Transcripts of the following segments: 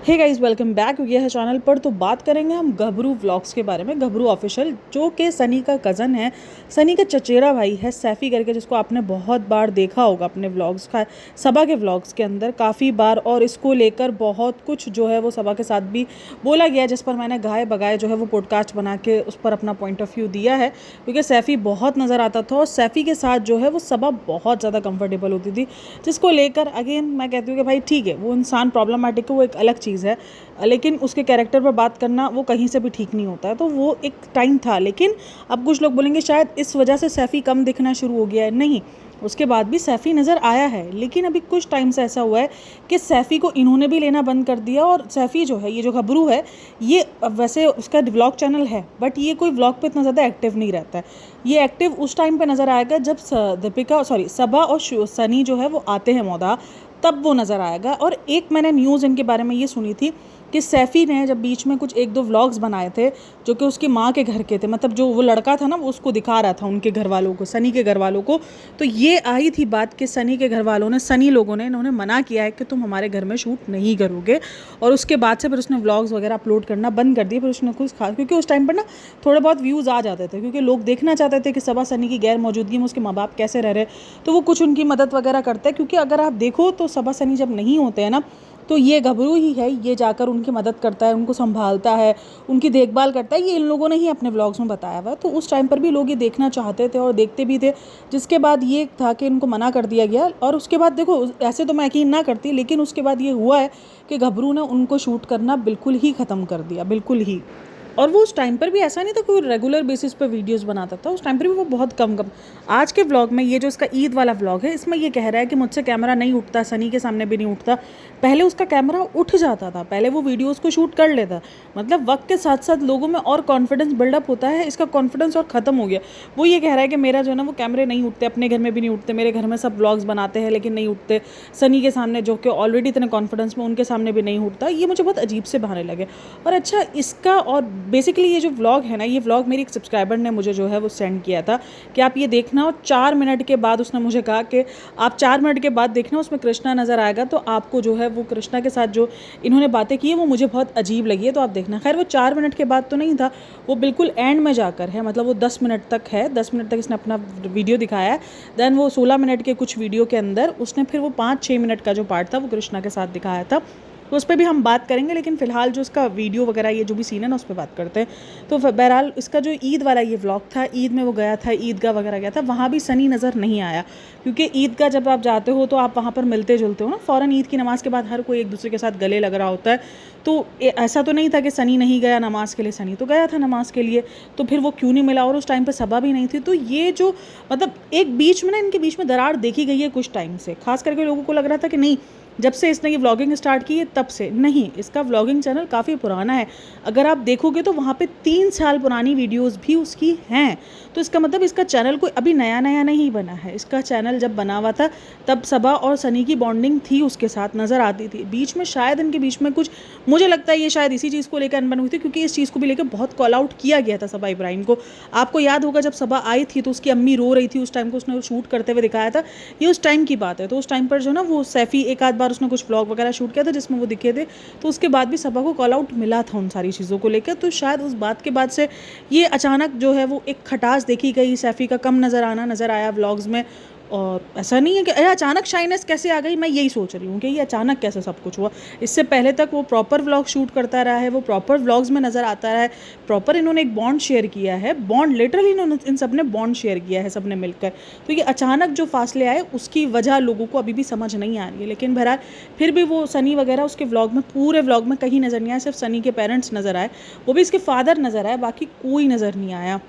Hey guys, welcome back. ये है channel पर। तो बात करेंगे हम गबरू व्लॉग्स के बारे में। गबरू ऑफिशियल, जो कि सनी का कज़न है, सनी का चचेरा भाई है, सैफ़ी करके, जिसको आपने बहुत बार देखा होगा अपने व्लॉग्स का, सबा के व्लॉग्स के अंदर काफ़ी बार। और इसको लेकर बहुत कुछ जो है वो सबा के साथ भी बोला गया, जिस पर मैंने गाए बगाए जो है वो पॉडकास्ट बना के उस पर अपना पॉइंट ऑफ व्यू दिया है। क्योंकि सैफ़ी बहुत नज़र आता था और सैफ़ी के साथ जो है वो सबा बहुत ज़्यादा कंफर्टेबल होती थी, जिसको लेकर अगेन मैं कहती हूँ कि भाई ठीक है, वो इंसान प्रॉब्लमेटिक है, वो एक अलग चीज़ है, लेकिन उसके कैरेक्टर पर बात करना वो कहीं से भी ठीक नहीं होता है। तो वो एक टाइम था। लेकिन अब कुछ लोग बोलेंगे शायद इस वजह से सैफ़ी कम दिखना शुरू हो गया है। नहीं, उसके बाद भी सैफ़ी नज़र आया है, लेकिन अभी कुछ टाइम से ऐसा हुआ है कि सैफ़ी को इन्होंने भी लेना बंद कर दिया। और सैफ़ी जो है, ये जो गबरू है, ये वैसे उसका व्लॉग चैनल है, बट ये कोई व्लॉग पे इतना ज़्यादा एक्टिव नहीं रहता है। ये एक्टिव उस टाइम पे नज़र आएगा जब सबा और सनी जो है वो आते हैं मौदा, तब वो नज़र आएगा। और एक मैंने न्यूज़ इनके बारे में ये सुनी थी कि सैफ़ी ने जब बीच में कुछ 1-2 व्लॉग्स बनाए थे जो कि उसकी माँ के घर के थे, मतलब जो वो लड़का था ना, वो उसको दिखा रहा था उनके घर वालों को, सनी के घर वालों को। तो ये आई थी बात कि सनी के घर वालों ने, सनी लोगों ने, इन्होंने मना किया है कि तुम हमारे घर में शूट नहीं करोगे। और उसके बाद से फिर उसने व्लॉग्स वगैरह अपलोड करना बंद कर दिए। फिर उसने कुछ खास, क्योंकि उस टाइम पर ना थोड़े बहुत व्यूज़ आ जाते थे, क्योंकि लोग देखना चाहते थे कि सबा सनी की गैर मौजूदगी में उसके माँ बाप कैसे रह रहे, तो वो कुछ उनकी मदद वगैरह करते हैं। क्योंकि अगर आप देखो तो सबा सनी जब नहीं होते हैं ना, तो ये गबरू ही है, ये जाकर उनकी मदद करता है, उनको संभालता है, उनकी देखभाल करता है। ये इन लोगों ने ही अपने व्लॉग्स में बताया हुआ है। तो उस टाइम पर भी लोग ये देखना चाहते थे और देखते भी थे, जिसके बाद ये था कि इनको मना कर दिया गया। और उसके बाद देखो, ऐसे तो मैं यकीन ना करती, लेकिन उसके बाद ये हुआ है कि गबरू ने उनको शूट करना बिल्कुल ही ख़त्म कर दिया, बिल्कुल ही। और वो उस टाइम पर भी ऐसा नहीं था कोई रेगुलर बेसिस पे वीडियोस बनाता था, उस टाइम पर भी वो बहुत कम कम। आज के व्लॉग में, ये जो इसका ईद वाला व्लॉग है, इसमें ये कह रहा है कि मुझसे कैमरा नहीं उठता, सनी के सामने भी नहीं उठता। पहले उसका कैमरा उठ जाता था, पहले वो वीडियोस को शूट कर लेता। मतलब वक्त के साथ साथ लोगों में और कॉन्फिडेंस बिल्डअप होता है, इसका कॉन्फिडेंस और ख़त्म हो गया। वो ये कह रहा है कि मेरा जो है ना वो कैमरे नहीं उठते, अपने घर में भी नहीं उठते, मेरे घर में सब व्लॉग्स बनाते हैं लेकिन नहीं उठते, सनी के सामने जो कि ऑलरेडी इतने कॉन्फिडेंस में, उनके सामने भी नहीं उठता। ये मुझे बहुत अजीब से बहाने लगे। और अच्छा, इसका और बेसिकली ये जो व्लॉग है ना, ये व्लॉग मेरी एक सब्सक्राइबर ने मुझे जो है वो सेंड किया था कि आप ये देखना। और 4 मिनट के बाद उसने मुझे कहा कि आप 4 मिनट के बाद देखना, उसमें कृष्णा नज़र आएगा, तो आपको जो है वो कृष्णा के साथ जो इन्होंने बातें की है वो मुझे बहुत अजीब लगी है, तो आप देखना। खैर, वो 4 मिनट के बाद तो नहीं था, वो बिल्कुल एंड में जाकर है, मतलब वो 10 मिनट तक है, 10 मिनट तक इसने अपना वीडियो दिखाया है। देन वो 16 मिनट के कुछ वीडियो के अंदर उसने फिर वो 5-6 मिनट का जो पार्ट था वो कृष्णा के साथ दिखाया था। तो उस पर भी हम बात करेंगे, लेकिन फ़िलहाल जो इसका वीडियो वगैरह ये जो भी सीन है ना, उस पर बात करते हैं। तो बहरहाल इसका जो ईद वाला ये व्लॉग था, ईद में वो गया था, ईदगाह वगैरह गया था, वहाँ भी सनी नज़र नहीं आया। क्योंकि ईदगाह जब आप जाते हो तो आप वहाँ पर मिलते जुलते हो ना, फ़ौरन ईद की नमाज़ के बाद हर कोई एक दूसरे के साथ गले लग रहा होता है। तो ऐसा तो नहीं था कि सनी नहीं गया नमाज़ के लिए, सनी तो गया था नमाज़ के लिए, तो फिर वो क्यों नहीं मिला। और उस टाइम पर सबा भी नहीं थी। तो ये जो मतलब एक बीच में ना, इनके बीच में दरार देखी गई है कुछ टाइम से। खास करके लोगों को लग रहा था कि नहीं, जब से इसने ये व्लॉगिंग स्टार्ट की है तब से। नहीं, इसका व्लॉगिंग चैनल काफ़ी पुराना है। अगर आप देखोगे तो वहाँ पे 3 साल पुरानी वीडियोस भी उसकी हैं। तो इसका मतलब इसका चैनल कोई अभी नया नया नहीं बना है। इसका चैनल जब बना हुआ था तब सबा और सनी की बॉन्डिंग थी, उसके साथ नज़र आती थी। बीच में शायद इनके बीच में कुछ, मुझे लगता है ये शायद इसी चीज़ को लेकर अनबन हुई थी, क्योंकि इस चीज़ को भी लेकर बहुत कॉल आउट किया गया था सबा इब्राहिम को। आपको याद होगा जब सबा आई थी तो उसकी अम्मी रो रही थी, उस टाइम को उसने शूट करते हुए दिखाया था। ये उस टाइम की बात है। तो उस टाइम पर जो ना वो सैफ़ी एक आध बार उसने कुछ व्लॉग वगैरह शूट किया था जिसमें वो दिखे थे। तो उसके बाद भी सबा को कॉल आउट मिला था उन सारी चीज़ों को लेकर। तो शायद उस बात के बाद से ये अचानक जो है वो एक खटास देखी गई, सैफ़ी का कम नज़र आया व्लॉग्स में। और ऐसा नहीं है कि अचानक शाइनेस कैसे आ गई, मैं यही सोच रही हूँ कि ये अचानक कैसे सब कुछ हुआ। इससे पहले तक वो प्रॉपर व्लॉग शूट करता रहा है, वो प्रॉपर व्लॉग्स में नज़र आता रहा है, प्रॉपर इन्होंने एक बॉन्ड शेयर किया है, बॉन्ड लिटरली इन्होंने इन सब ने बॉन्ड शेयर किया है, सब ने मिलकर। तो ये अचानक जो फासले आए उसकी वजह लोगों को अभी भी समझ नहीं आ रही है। लेकिन बहरहाल फिर भी वो सनी वगैरह उसके व्लॉग में, पूरे व्लॉग में कहीं नज़र नहीं आया। सिर्फ सनी के पेरेंट्स नज़र आए, वो भी इसके फादर नज़र आए, बाकी कोई नज़र नहीं आया।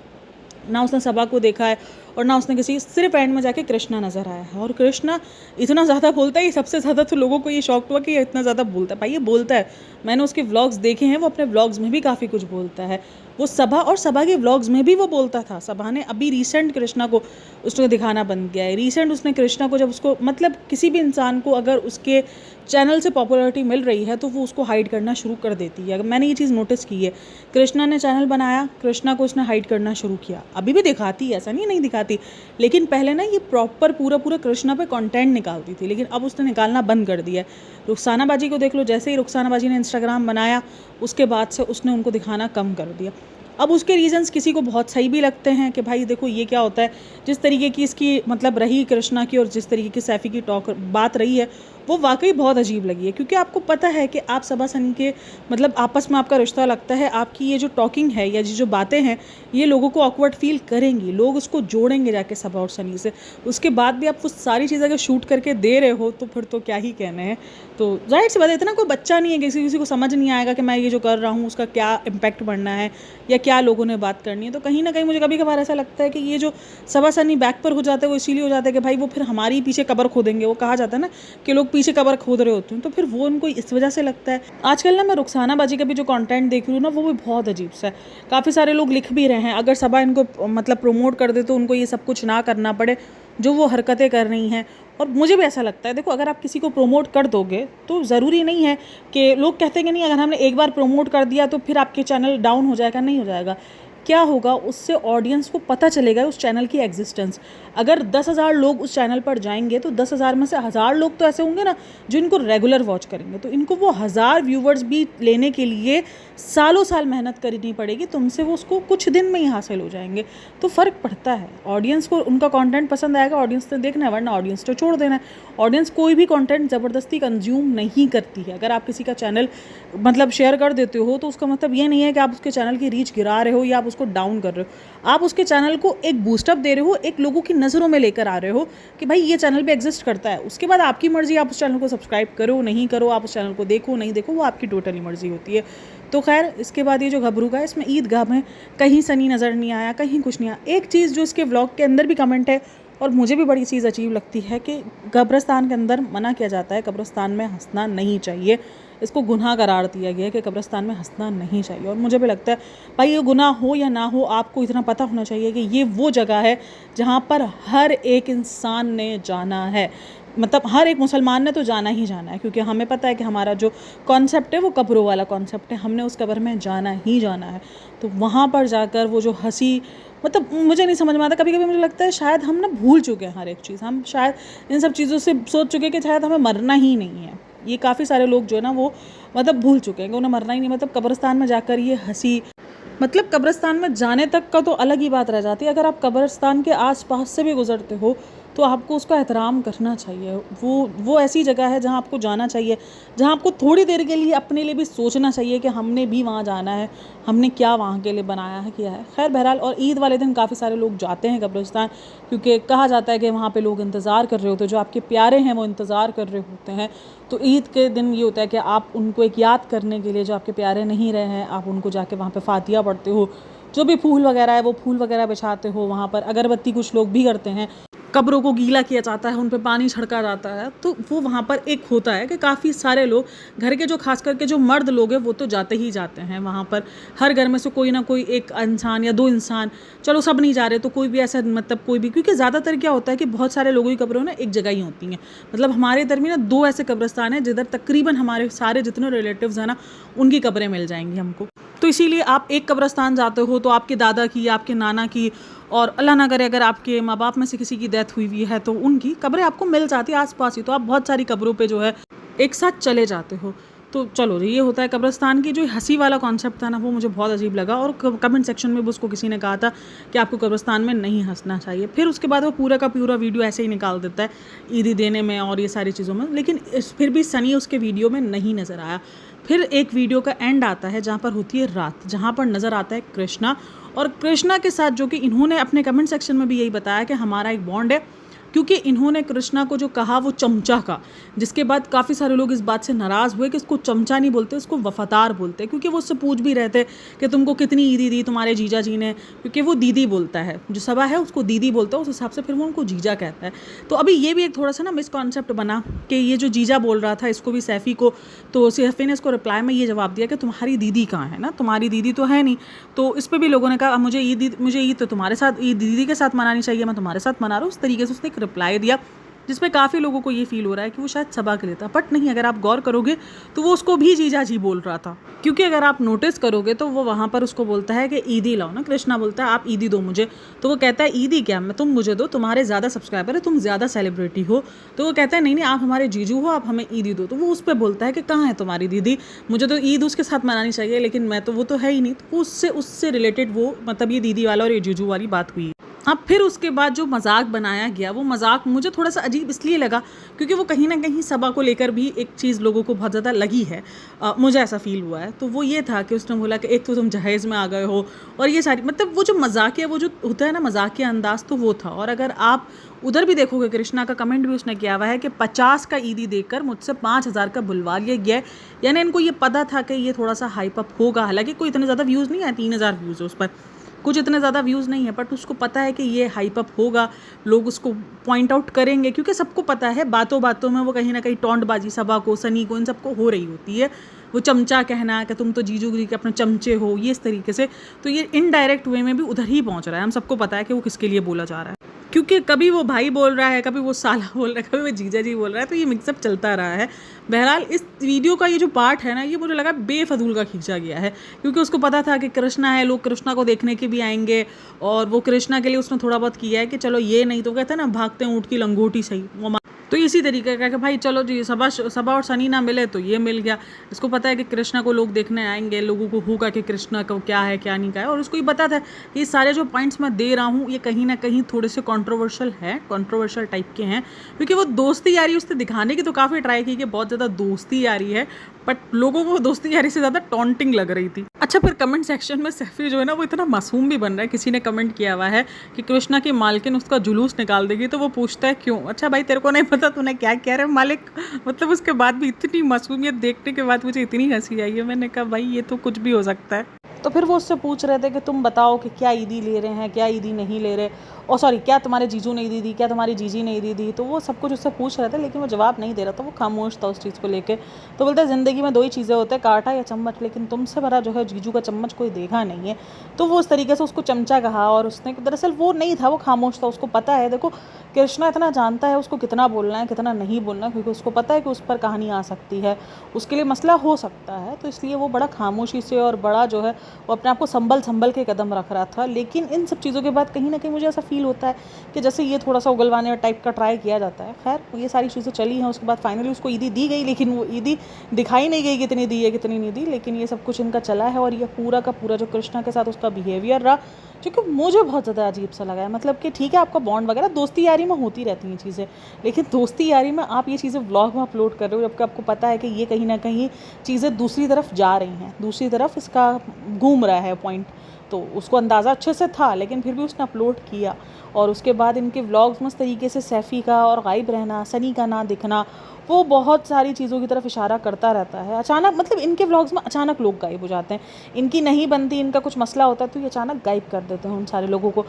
ना उसने सबा को देखा है और ना उसने किसी, सिर्फ एंड में जाके कृष्णा नज़र आया है। और कृष्णा इतना ज़्यादा बोलता है, सबसे ज़्यादा तो लोगों को ये शौक हुआ कि ये इतना ज़्यादा बोलता है। भाई ये बोलता है, मैंने उसके व्लॉग्स देखे हैं, वो अपने व्लॉग्स में भी काफ़ी कुछ बोलता है। वो सबा और सबा के व्लॉग्स में भी वो बोलता था। सबा ने अभी रिसेंट कृष्णा को उसने दिखाना बंद किया है। रिसेंट उसने कृष्णा को, जब उसको, मतलब किसी भी इंसान को अगर उसके चैनल से पॉपुलैरिटी मिल रही है तो वो उसको हाइड करना शुरू कर देती है। मैंने ये चीज़ नोटिस की है। कृष्णा ने चैनल बनाया, कृष्णा को उसने हाइड करना शुरू किया। अभी भी दिखाती है, ऐसा नहीं दिखाती दिखाती, लेकिन पहले ना ये प्रॉपर पूरा पूरा कृष्णा पे कंटेंट निकालती थी, लेकिन अब उसने निकालना बंद कर दिया है। रुखसाना बाजी को देख लो, जैसे ही रुखसाना बाजी ने इंस्टाग्राम बनाया उसके बाद से उसने उनको दिखाना कम कर दिया। अब उसके रीजंस किसी को बहुत सही भी लगते हैं कि भाई देखो ये क्या होता है, जिस तरीके की इसकी मतलब रही कृष्णा की और जिस तरीके की सैफ़ी की टॉक बात रही है वो वाकई बहुत अजीब लगी है, क्योंकि आपको पता है कि आप सबा सनी के मतलब आपस में आपका रिश्ता लगता है, आपकी ये जो टॉकिंग है या जो बातें हैं ये लोगों को ऑकवर्ड फील करेंगी, लोग उसको जोड़ेंगे जाके सबा और सनी से। उसके बाद भी आप वो सारी चीज़ें अगर शूट करके दे रहे हो तो फिर तो क्या ही कहने हैं। तो जाहिर सी बात है, इतना कोई बच्चा नहीं है, किसी को समझ नहीं आएगा कि मैं ये जो कर रहा हूँ उसका क्या इम्पैक्ट बढ़ना है या क्या लोगों ने बात करनी है। तो कहीं ना कहीं मुझे कभी कभार ऐसा लगता है कि ये जो सबा सनी बैक पर हो जाते हैं वो इसीलिए हो जाता है कि भाई वो फिर हमारी पीछे कबर खोदेंगे। वो कहा जाता है ना कि लोग पीछे कबर खोद रहे होते हैं, तो फिर वो उनको इस वजह से लगता है। आजकल ना मैं रुखसाना बाजी का भी जो कंटेंट देख रही हूँ ना वो भी बहुत अजीब सा है। काफ़ी सारे लोग लिख भी रहे हैं अगर सबा इनको मतलब प्रमोट कर दे तो उनको ये सब कुछ ना करना पड़े जो वो हरकतें कर रही हैं। और मुझे भी ऐसा लगता है, देखो अगर आप किसी को प्रमोट कर दोगे तो ज़रूरी नहीं है कि लोग कहते हैं कि नहीं अगर हमने एक बार प्रमोट कर दिया तो फिर आपके चैनल डाउन हो जाएगा, नहीं हो जाएगा। क्या होगा, उससे ऑडियंस को पता चलेगा उस चैनल की एग्जिस्टेंस। अगर 10,000 लोग उस चैनल पर जाएंगे तो 10,000 में से 1,000 लोग तो ऐसे होंगे ना जो इनको रेगुलर वॉच करेंगे, तो इनको वो 1,000 व्यूवर्स भी लेने के लिए सालों साल मेहनत करनी पड़ेगी। तुमसे वो उसको कुछ दिन में ही हासिल हो जाएंगे। तो फ़र्क पड़ता है, ऑडियंस को उनका कंटेंट पसंद आएगा, ऑडियंस ने देखना है, वरना ऑडियंस तो छोड़ देना है। ऑडियंस कोई भी कंटेंट ज़बरदस्ती कंज्यूम नहीं करती है। अगर आप किसी का चैनल मतलब शेयर कर देते हो तो उसका मतलब ये नहीं है कि आप उसके चैनल की रीच गिरा रहे हो या आप उसको डाउन कर रहे हो। आप उसके चैनल को एक बूस्टअप दे रहे हो, एक लोगों की नज़रों में लेकर आ रहे हो कि भाई ये चैनल भी एग्जिस्ट करता है। उसके बाद आपकी मर्ज़ी, आप उस चैनल को सब्सक्राइब करो नहीं करो, आप उस चैनल को देखो नहीं देखो, वो आपकी टोटली मर्ज़ी होती है। तो खैर, इसके बाद ये जो घबरू का है इसमें ईदगाह में कहीं सनी नज़र नहीं आया, कहीं कुछ नहीं आया। एक चीज़ जो इसके व्लॉग के अंदर भी कमेंट है और मुझे भी बड़ी चीज़ अजीब लगती है कि कब्रिस्तान के अंदर मना किया जाता है कब्रिस्तान में हंसना नहीं चाहिए। इसको गुनाह करार दिया गया है कि कब्रिस्तान में हंसना नहीं चाहिए। और मुझे भी लगता है भाई ये गुनाह हो या ना हो, आपको इतना पता होना चाहिए कि ये वो जगह है जहाँ पर हर एक इंसान ने जाना है। मतलब हर एक मुसलमान ने तो जाना ही जाना है, क्योंकि हमें पता है कि हमारा जो कॉन्सेप्ट है वो कब्रों वाला कॉन्सेप्ट है, हमने उस कब्र में जाना ही जाना है। तो वहाँ पर जाकर वो जो हंसी, मतलब मुझे नहीं समझ में आता। कभी कभी मुझे लगता है शायद हम ना भूल चुके हैं हर एक चीज़, हम शायद इन सब चीज़ों से सोच चुके हैं कि शायद हमें मरना ही नहीं है। ये काफ़ी सारे लोग जो है ना वो मतलब भूल चुके हैं कि उन्हें मरना ही नहीं। मतलब कब्रिस्तान में जाकर ये हंसी, मतलब कब्रिस्तान में जाने तक का तो अलग ही बात रह जाती है। अगर आप कब्रिस्तान के आसपास से भी गुजरते हो तो आपको उसका एहतराम करना चाहिए। वो ऐसी जगह है जहाँ आपको जाना चाहिए, जहाँ आपको थोड़ी देर के लिए अपने लिए भी सोचना चाहिए कि हमने भी वहाँ जाना है, हमने क्या वहाँ के लिए बनाया है किया है। खैर बहरहाल, और ईद वाले दिन काफ़ी सारे लोग जाते हैं कब्रिस्तान, क्योंकि कहा जाता है कि वहाँ पे लोग इंतज़ार कर रहे होते हैं, जो आपके प्यारे हैं वो इंतज़ार कर रहे होते हैं। तो ईद के दिन ये होता है कि आप उनको एक याद करने के लिए, जो आपके प्यारे नहीं रहे हैं, आप उनको जाके वहाँ पे फातिहा पढ़ते हो, जो भी फूल वगैरह है वो फूल वगैरह बिछाते हो, वहाँ पर अगरबत्ती कुछ लोग भी करते हैं, कब्रों को गीला किया जाता है, उन पे पानी छिड़का जाता है। तो वो वहाँ पर एक होता है कि काफ़ी सारे लोग, घर के जो खास करके जो मर्द लोग हैं वो तो जाते ही जाते हैं वहाँ पर। हर घर में से कोई ना कोई एक इंसान या दो इंसान, चलो सब नहीं जा रहे तो कोई भी ऐसा, मतलब कोई भी, क्योंकि ज़्यादातर क्या होता है कि बहुत सारे लोगों की कब्रों ना एक जगह ही होती हैं। मतलब हमारे इधर में ना 2 ऐसे कब्रिस्तान हैं जिधर तकरीबन हमारे सारे जितने रिलेटिव्स हैं ना उनकी कब्रें मिल जाएंगी हमको। तो इसीलिए आप एक कब्रिस्तान जाते हो तो आपके दादा की या आपके नाना की, और अल्लाह ना करे अगर आपके माँ बाप में से किसी की डेथ हुई है तो उनकी कब्रें आपको मिल जाती है आसपास ही। तो आप बहुत सारी कब्रों पे जो है एक साथ चले जाते हो। तो चलो ये होता है कब्रिस्तान की। जो हंसी वाला कॉन्सेप्ट था ना वो मुझे बहुत अजीब लगा, और कमेंट सेक्शन में भी उसको किसी ने कहा था कि आपको कब्रिस्तान में नहीं हंसना चाहिए। फिर उसके बाद वो पूरा का पूरा वीडियो ऐसे ही निकाल देता है ईदी देने में और ये सारी चीज़ों में, लेकिन फिर भी सनी उसके वीडियो में नहीं नज़र आया। फिर एक वीडियो का एंड आता है जहाँ पर होती है रात, जहाँ पर नज़र आता है कृष्णा, और कृष्णा के साथ, जो कि इन्होंने अपने कमेंट सेक्शन में भी यही बताया कि हमारा एक बॉन्ड है, क्योंकि इन्होंने कृष्णा को जो कहा वो चमचा का, जिसके बाद काफ़ी सारे लोग इस बात से नाराज़ हुए कि इसको चमचा नहीं बोलते, इसको वफ़ादार बोलते, क्योंकि वो उससे पूछ भी रहे थे कि तुमको कितनी ईदी दी तुम्हारे जीजा जी ने, क्योंकि वो दीदी बोलता है, जो सबा है उसको दीदी बोलता है, उस हिसाब से फिर वो उनको जीजा कहता है। तो अभी ये भी एक थोड़ा सा ना मिसकॉन्सेप्ट बना कि ये जो जीजा बोल रहा था इसको भी सैफ़ी को, तो सैफ़ी ने इसको रिप्लाई में ये जवाब दिया कि तुम्हारी दीदी कहाँ है ना, तुम्हारी दीदी तो है नहीं। तो इस पर भी लोगों ने कहा मुझे ईद तो तुम्हारे साथ, ईद दीदी के साथ मनानी चाहिए, मैं तुम्हारे साथ मना रहा हूँ। उस तरीके से उसने एक रिप्लाई दिया जिसपे काफ़ी लोगों को ये फील हो रहा है कि वो शायद सबा के लिए था, बट नहीं, अगर आप गौर करोगे तो वो उसको भी जीजा जी बोल रहा था। क्योंकि अगर आप नोटिस करोगे तो वो वहाँ पर उसको बोलता है कि ईदी लाओ ना, कृष्णा बोलता है आप ईदी दो मुझे, तो वो कहता है ईदी क्या, मैं तुम मुझे दो, तुम्हारे ज़्यादा सब्सक्राइबर है, तुम ज़्यादा सेलिब्रिटी हो। तो वो कहता है नहीं नहीं आप हमारे जीजू हो, आप हमें ईदी दो। तो वो उस पर बोलता है कि कहाँ है तुम्हारी दीदी, मुझे तो ईद उसके साथ मनानी चाहिए, लेकिन मैं तो वो तो है ही नहीं। तो उससे रिलेटेड वो मतलब ये दीदी वाला और ये जीजू वाली बात हुई। अब फिर उसके बाद जो मजाक बनाया गया, वो मजाक मुझे थोड़ा सा अजीब इसलिए लगा क्योंकि वो कहीं ना कहीं सभा को लेकर भी एक चीज़ लोगों को बहुत ज़्यादा लगी है। मुझे ऐसा फील हुआ है। तो वो ये था कि उसने बोला कि एक तो तुम जहेज़ में आ गए हो, और ये सारी मतलब वो जो मजाकिया वो जो होता है ना मजाकिया अंदाज, तो वो था। और अगर आप उधर भी देखोगे कृष्णा का कमेंट भी उसने किया हुआ है कि 50 का ईदी देकर मुझसे 5,000 का बुलवा लिया गया है। यानी इनको ये पता था कि ये थोड़ा सा हाइप अप होगा। हालांकि कोई इतने ज़्यादा व्यूज़ नहीं है, 3,000 व्यूज़ है उस पर, कुछ इतने ज़्यादा व्यूज़ नहीं है, बट उसको पता है कि ये हाइप अप होगा, लोग उसको पॉइंट आउट करेंगे, क्योंकि सबको पता है बातों बातों में वो कहीं ना कहीं टोंटबाजी सभा को, सनी को, इन सबको हो रही होती है। वो चमचा कहना कि तुम तो जीजू जी के अपने चमचे हो, ये इस तरीके से, तो ये इनडायरेक्ट वे में भी उधर ही पहुंच रहा है। हम सबको पता है कि वो किसके लिए बोला जा रहा है, क्योंकि कभी वो भाई बोल रहा है, कभी वो साला बोल रहा है, कभी वो जीजा जी बोल रहा है, तो ये मिक्सअप चलता रहा है। बहरहाल इस वीडियो का ये जो पार्ट है ना, ये मुझे लगा बेफजूल का खींचा गया है, क्योंकि उसको पता था कि कृष्णा है, लोग कृष्णा को देखने के भी आएंगे, और वो कृष्णा के लिए उसने थोड़ा बहुत किया है कि चलो ये नहीं तो कहते हैं ना भागते ऊँट की लंगोटी सही, वो तो इसी तरीके का कि भाई चलो जी सबा और सनी ना मिले तो ये मिल गया। इसको पता है कि कृष्णा को लोग देखने आएंगे, लोगों को होगा कि कृष्णा को क्या है क्या नहीं का है, और उसको ये पता था कि ये सारे जो पॉइंट्स मैं दे रहा हूँ ये कहीं ना कहीं थोड़े से कंट्रोवर्शियल टाइप के हैं, क्योंकि वो दोस्ती यारी उसने दिखाने की तो काफ़ी ट्राई की कि बहुत ज़्यादा दोस्ती यारी है, बट लोगों को दोस्ती यारी से ज़्यादा टॉन्टिंग लग रही थी। अच्छा, फिर कमेंट सेक्शन में सैफी जो है ना वो इतना मासूम भी बन रहा है। किसी ने कमेंट किया हुआ है कि कृष्णा की मालकिन उसका जुलूस निकाल देगी, तो वो पूछता है क्यों। अच्छा भाई तेरे को नहीं पता तूने क्या कह रहे मालिक, मतलब उसके बाद भी इतनी मासूमियत देखने के बाद मुझे इतनी हंसी आई है। मैंने कहा भाई ये तो कुछ भी हो सकता है। तो फिर वो उससे पूछ रहे थे कि तुम बताओ कि क्या ईदी ले रहे हैं, क्या ईदी नहीं ले रहे, और सॉरी क्या तुम्हारे जीजू ने ईदी दी, क्या तुम्हारी जीजी ने ईदी दी। तो वो सब कुछ उससे पूछ रहे थे, लेकिन वो जवाब नहीं दे रहा था, वो खामोश था उस चीज़ को लेके। तो बोलते हैं ज़िंदगी में दो ही चीज़ें होते हैं, कांटा या चम्मच, लेकिन तुमसे भरा जो है जीजू का चम्मच कोई देखा नहीं है। तो वो उस तरीके से उसको चमचा कहा, और उसने दरअसल वो नहीं था, वो खामोश था। उसको पता है, देखो कृष्णा इतना जानता है उसको कितना बोलना है कितना नहीं बोलना है, क्योंकि उसको पता है कि उस पर कहानी आ सकती है, उसके लिए मसला हो सकता है। तो इसलिए वो बड़ा खामोशी से और बड़ा जो है वो अपने आप को संभल के कदम रख रहा था। लेकिन इन सब चीज़ों के बाद कहीं ना कहीं मुझे ऐसा फील होता है कि जैसे ये थोड़ा सा उगलवाने टाइप का ट्राई किया जाता है। खैर ये सारी चीज़ें चली हैं, उसके बाद फाइनली उसको ईदी दी गई, लेकिन वो ईदी दिखाई नहीं गई कितनी दी है कितनी नहीं दी। लेकिन ये सब कुछ इनका चला है, और ये पूरा का पूरा जो कृष्णा के साथ उसका बिहेवियर रहा, जो कि मुझे बहुत ज़्यादा अजीब सा लगा है। मतलब कि ठीक है आपका बॉन्ड वगैरह दोस्ती यारी में होती रहती हैं चीज़ें, लेकिन दोस्ती यारी में आप ये चीज़ें व्लॉग में अपलोड कर रहे हो, जबकि आपको पता है कि ये कहीं ना कहीं चीज़ें दूसरी तरफ जा रही हैं, दूसरी तरफ इसका घूम रहा है पॉइंट। तो उसको अंदाज़ा अच्छे से था, लेकिन फिर भी उसने अपलोड किया। और उसके बाद इनके व्लॉग्स में इस तरीके से सैफ़ी का और गायब रहना, सनी का ना दिखना, वो बहुत सारी चीज़ों की तरफ इशारा करता रहता है। अचानक मतलब इनके व्लॉग्स में अचानक लोग गायब हो जाते हैं, इनकी नहीं बनती, इनका कुछ मसला होता है तो ये अचानक गायब कर देते हैं उन सारे लोगों को।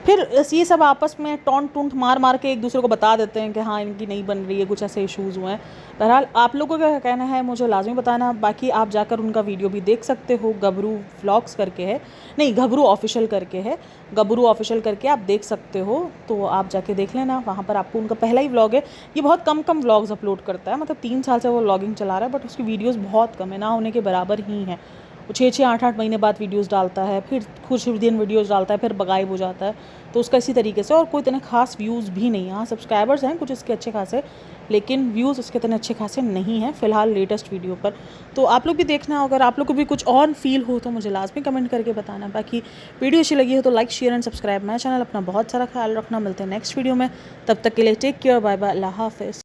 फिर ये सब आपस में टॉन्ट टूंट मार के एक दूसरे को बता देते हैं कि हाँ इनकी नहीं बन रही है, कुछ ऐसे इश्यूज़ हुए हैं। बहरहाल आप लोगों का क्या कहना है मुझे लाजमी बताना। बाकी आप जाकर उनका वीडियो भी देख सकते हो, गबरू व्लॉग्स करके है, नहीं गबरू ऑफिशियल करके है, गबरू ऑफिशियल करके आप देख सकते हो। तो आप जाके देख लेना, वहाँ पर आपको उनका पहला ही व्लॉग है। ये बहुत कम व्लॉग्स अपलोड करता है, मतलब 3 साल से वो व्लॉगिंग चला रहा है, बट उसकी वीडियोज़ बहुत कम है, ना होने के बराबर ही हैं। वो 6-6 8-8 महीने बाद वीडियोस डालता है, फिर कुछ दिन वीडियोस डालता है, फिर गायब हो जाता है। तो उसका इसी तरीके से, और कोई इतने खास व्यूज़ भी नहीं है। हाँ सब्सक्राइबर्स हैं कुछ इसके अच्छे खासे, लेकिन व्यूज़ इसके इतने अच्छे खासे नहीं हैं फ़िलहाल लेटेस्ट वीडियो पर। तो आप लोग भी देखना, अगर आप लोग को भी कुछ और फील हो तो मुझे लाजमी कमेंट करके बताना। बाकी वीडियो अच्छी लगी हो तो like share and subscribe my channel. अपना बहुत सारा ख्याल रखना, मिलते हैं नेक्स्ट वीडियो में, तब तक के लिए टेक केयर, बाय बाय, अल्लाह हाफ़िज़।